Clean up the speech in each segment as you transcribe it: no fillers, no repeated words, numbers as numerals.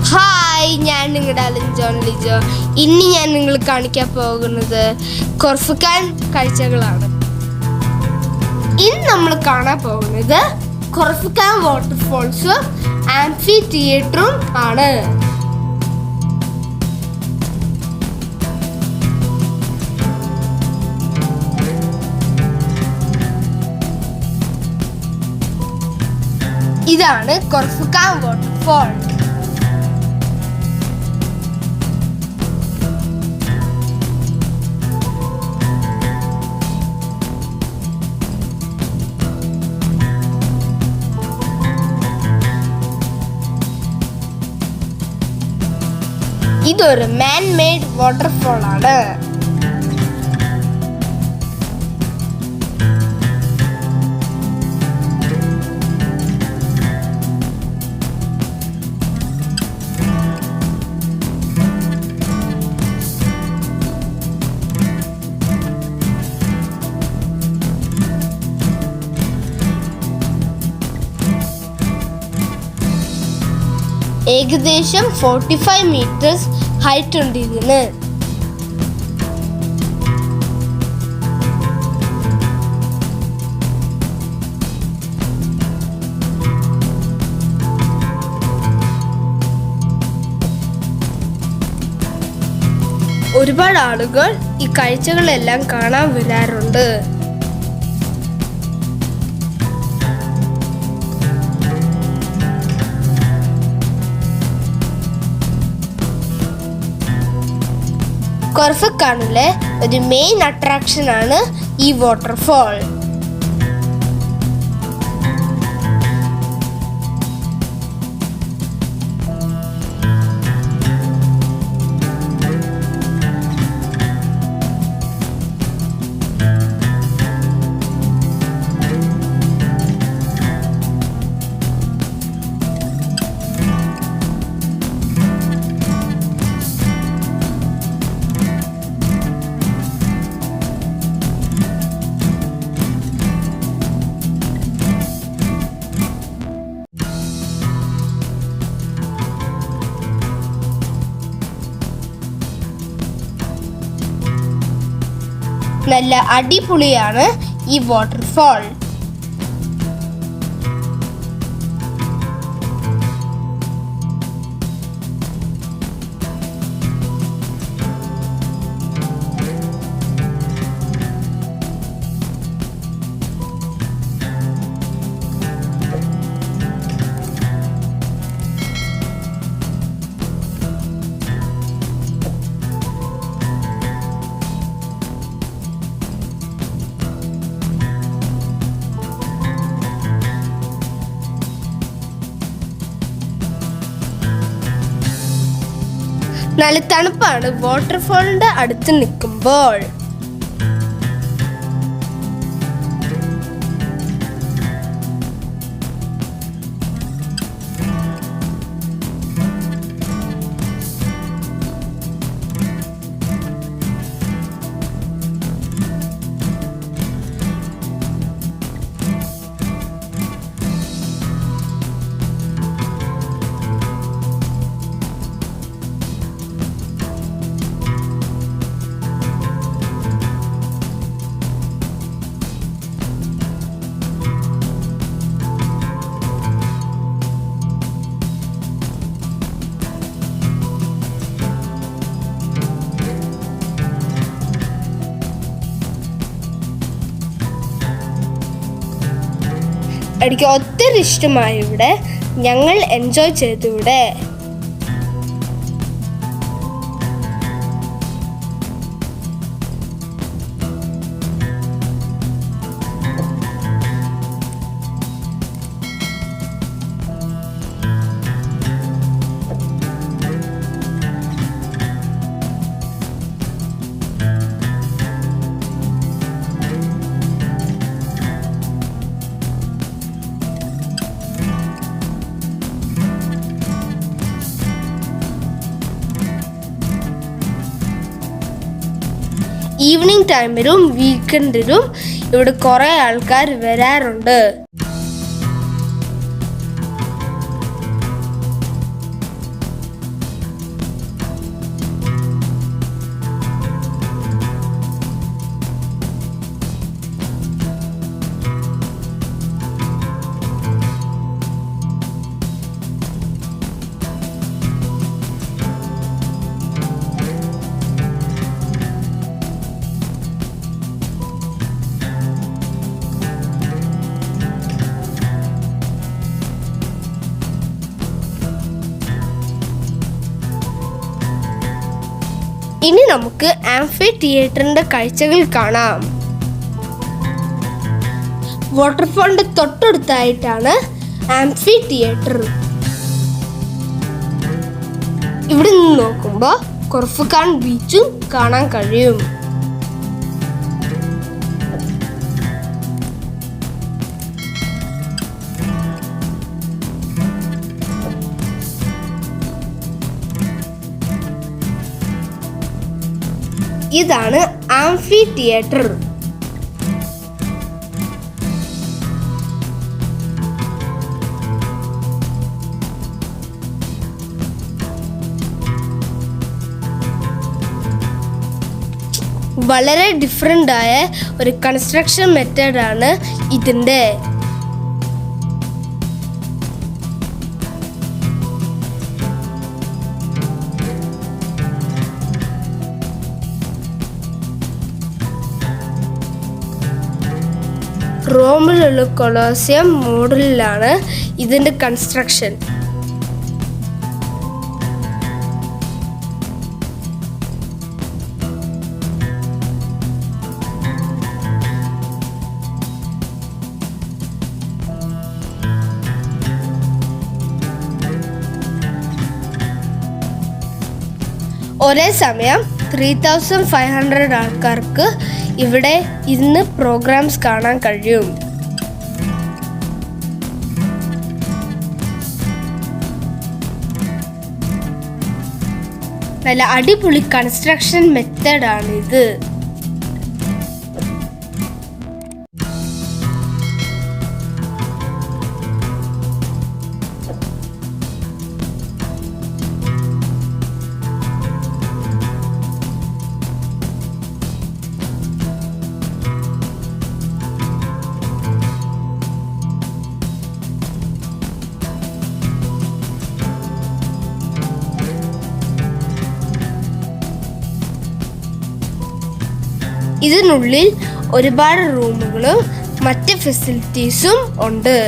Hi, ഞാൻ നിങ്ങളുടെ അലഞ്ചോൺ ലിജോ. ഇന്ന് ഞാൻ നിങ്ങൾ കാണിക്കാൻ പോകുന്നത് ഖോർഫക്കാൻ കാഴ്ചകളാണ്. ഇന്ന് നമ്മൾ കാണാൻ പോകുന്നത് ഖോർഫക്കാൻ വാട്ടർഫോൾസും ആംഫി തിയേറ്ററും ആണ്. ഇതാണ് ഖോർഫക്കാൻ വാട്ടർഫോൾ. ഇതൊരു മാൻ മെയ്ഡ് വാട്ടർഫോൾ ആണ്. ഏകദേശം 45 മീറ്റേഴ്സ് ഹൈറ്റ് ഉണ്ട് ഇതിന്. ഒരുപാട് ആളുകൾ ഈ കാഴ്ചകളെല്ലാം കാണാൻ വരാറുണ്ട്. ഖോർഫക്കാനിലെ ഒരു മെയിൻ അട്രാക്ഷൻ ആണ് ഈ വാട്ടർഫോൾ. നല്ല അടിപൊളിയാണ് ഈ വാട്ടർഫോൾ. നല്ല തണുപ്പാണ് വാട്ടർഫോളിന്റെ അടുത്ത് നിൽക്കുമ്പോൾ. എനിക്ക് ഒത്തിരി ഇഷ്ടമായി ഇവിടെ. ഞങ്ങൾ എൻജോയ് ചെയ്തു ഇവിടെ. ഈവനിങ് ടൈമിലും വീക്കെൻഡിലും ഇവിടെ കുറേ ആൾക്കാർ വരാറുണ്ട്. ഇനി നമുക്ക് ആംഫി തിയേറ്ററിന്റെ കാഴ്ചകൾ കാണാം. വാട്ടർഫാളിന്റെ തൊട്ടടുത്തായിട്ടാണ് ആംഫി തിയേറ്റർ. ഇവിടെ നിന്ന് നോക്കുമ്പോൾ ഖോർഫക്കാൻ ബീച്ചും കാണാൻ കഴിയും. ഇതാണ് ആംഫി തിയേറ്റർ. വളരെ ഡിഫറെൻ്റ് ആയ ഒരു കൺസ്ട്രക്ഷൻ മെത്തേഡാണ് ഇതിൻ്റെ. റോമിലുള്ള കൊളോസിയം മോഡലിലാണ് ഇതിൻ്റെ കൺസ്ട്രക്ഷൻ. ഒരേ സമയം 3500 ആൾക്കാർക്ക് ഇവിടെ ഇന്ന് പ്രോഗ്രാംസ് കാണാൻ കഴിയും. നല്ല അടിപൊളി കൺസ്ട്രക്ഷൻ മെത്തേഡാണിത്. ഇതിനുള്ളിൽ ഒരുപാട് റൂമുകളും മറ്റ് ഫെസിലിറ്റീസും ഉണ്ട്.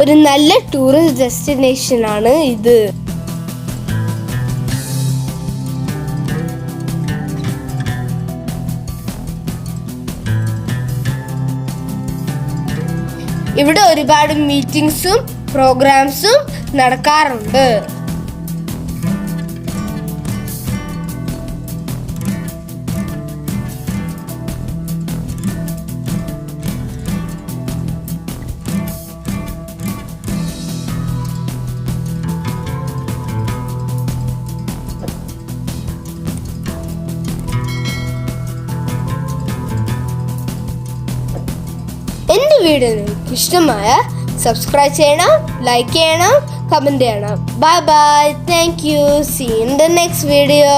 ഒരു നല്ല ടൂറിസ്റ്റ് ഡെസ്റ്റിനേഷൻ ആണ് ഇത്. ഇവിടെ ഒരുപാട് മീറ്റിംഗ്സും പ്രോഗ്രാംസും നടക്കാറുണ്ട്. എൻ്റെ വീഡിയോ നിങ്ങൾക്ക് ഇഷ്ടമായ സബ്സ്ക്രൈബ് ചെയ്യണം, ലൈക്ക് ചെയ്യണം, കമൻറ്റ് ചെയ്യണം. Bye bye. Thank you. See in the next video.